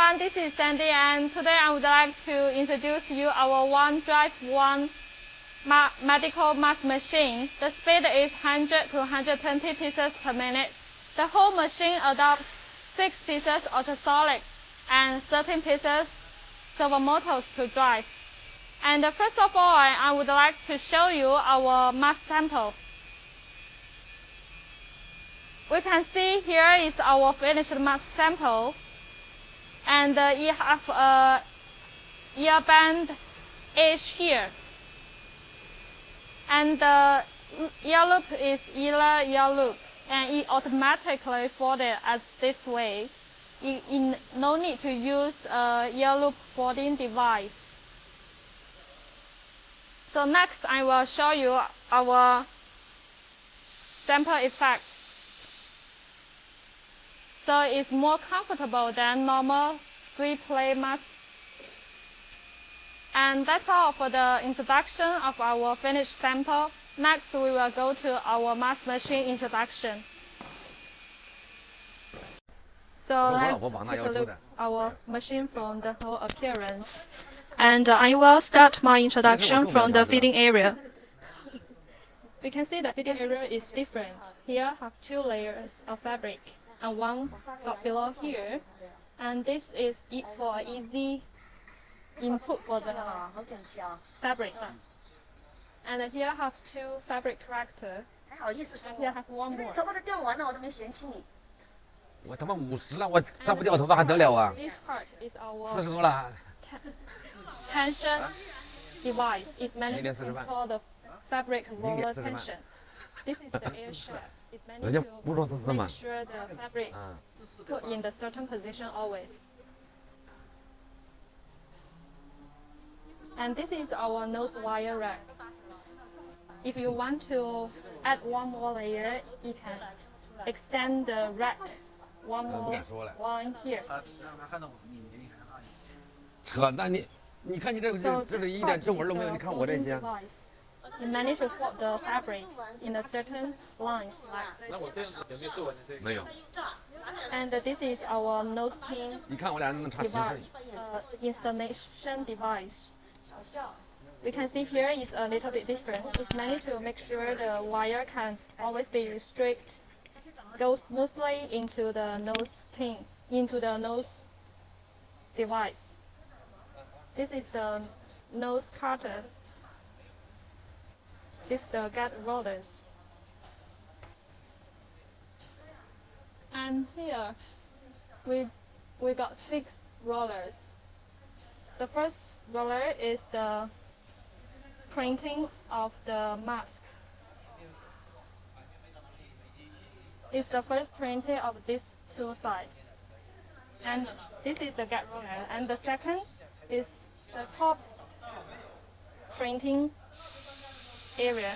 everyone, this is Sandy, and today I would like to introduce you our one drive one medical mask machine. The speed is 100 to 120 pieces per minute. The whole machine adopts 6 pieces ultrasonic and 13 pieces servomotors to drive. And first of all, I would like to show you our mask sample. We can see here is our finished mask sample. And you have a ear band edge here. And the ear loop is ear loop, and it automatically folded as this way. No need to use a ear loop folding device. So next, I will show you our sample effect. So it's more comfortable than normal 3-play mask. And that's all for the introduction of our finished sample. Next, we will go to our mask machine introduction. So let's take a look at our machine from the whole appearance. And I will start my introduction from the feeding area. We can see the feeding area is different. Here have 2 layers of fabric and one got below here. And this is for easy input for the fabric. And here have 2 fabric character. And here have one more. This part is our tension device. It's meant to control the fabric roller tension. This is the air shaft. It's meant to make sure the fabric put in the certain position always. And this is our nose wire rack. If you want to add one more layer, you can extend the rack one more line here. So this part is the folding device. You manage to fold the fabric in a certain lines like this. And this is our nose pin device, installation device. We can see here is a little bit different. It's meant to make sure the wire can always be straight, go smoothly into the nose pin, into the nose device. This is the nose cutter. This is the gate rollers. And here we got 6 rollers. The first roller is the printing of the mask. It's the first printing of these 2 sides. And this is the gate roller. And the second is the top printing area.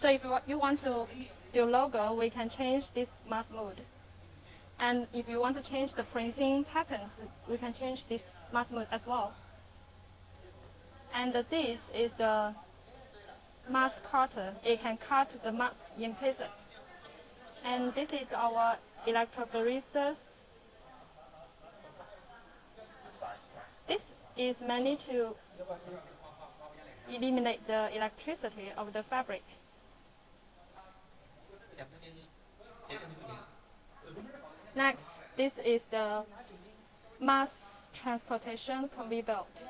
So if you want to do logo, we can change this mask mode. And if you want to change the printing patterns, we can change this mask mode as well. And this is the mask cutter. It can cut the mask in pieces. And this is our electrophoresis. This is meant to eliminate the electricity of the fabric. Next, this is the mass transportation conveyor belt.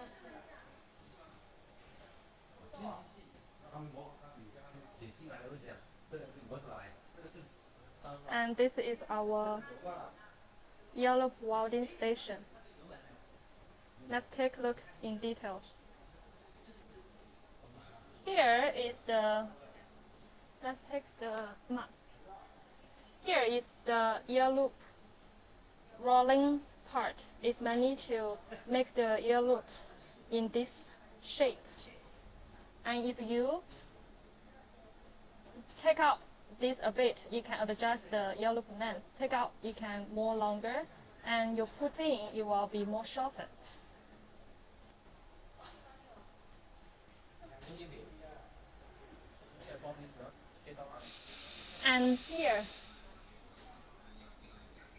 And this is our yellow welding station. Let's take a look in detail. Here is the, let's take the mask. Here is the ear loop rolling part. It's meant to make the ear loop in this shape. And if you take out this a bit, you can adjust the ear loop length. Take out, you can more longer, and you put in, it will be more shorter. And here,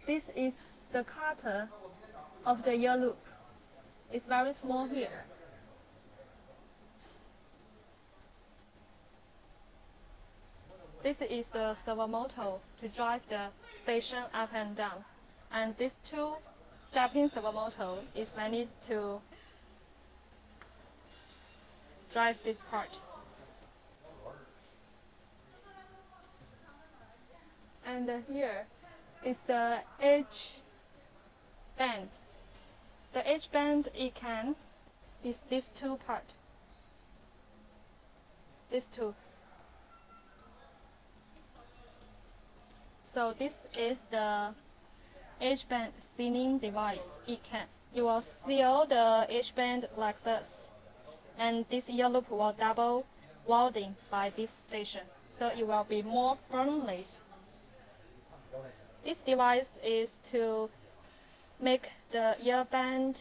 this is the cutter of the ear loop. It's very small here. This is the servo motor to drive the station up and down. And these two stepping servo motor is mainly to drive this part. And here is the edge band. The edge band it can is these two part. These two. So this is the edge band sealing device. You will seal the edge band like this, and this ear loop will double welding by this station, so it will be more firmly. This device is to make the ear band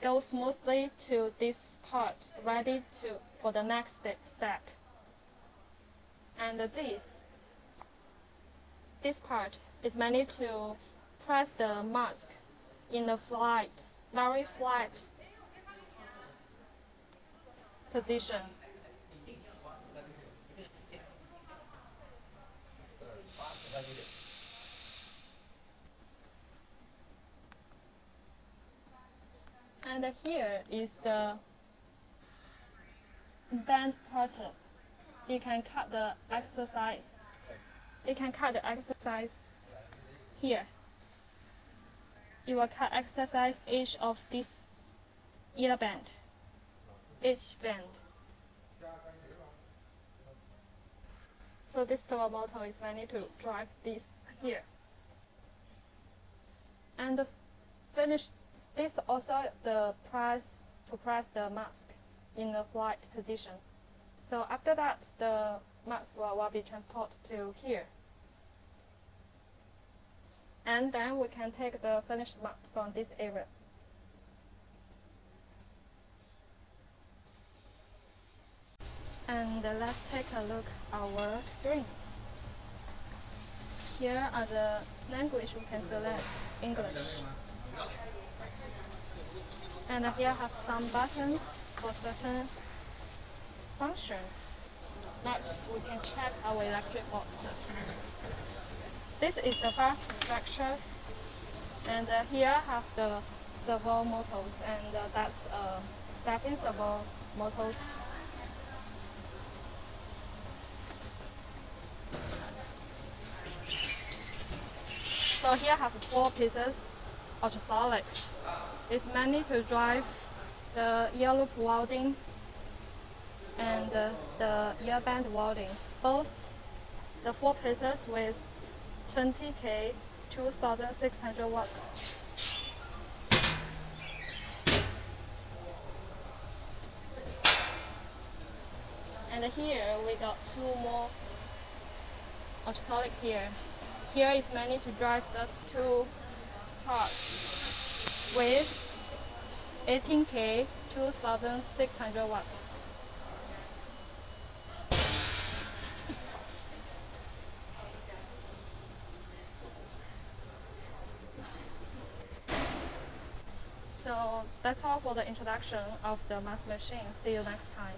go smoothly to this part, ready for the next step. And this part is mainly to press the mask in a very flat position. And here is the band pattern. You can cut the exercise. You can cut the exercise here. You will cut exercise each of this ear band. Each band. So this servo motor is mainly to drive this here. And finish this also to press the mask in a flat position. So after that, the mask will be transported to here. And then we can take the finished mask from this area. And let's take a look at our screens. Here are the language we can select, English. And here have some buttons for certain functions. Next, we can check our electric boxes. This is the first structure, and here have the servo motors, and that's a stepping servo motor. So here have 4 pieces ultrasonics. It's mainly to drive the ear loop welding and the ear band welding. Both the 4 pieces with 20K 2600 watt. And here we got 2 more ultrasonic here. Here is mainly to drive those 2 parts with 18K 2600 watt. So that's all for the introduction of the mask machine. See you next time.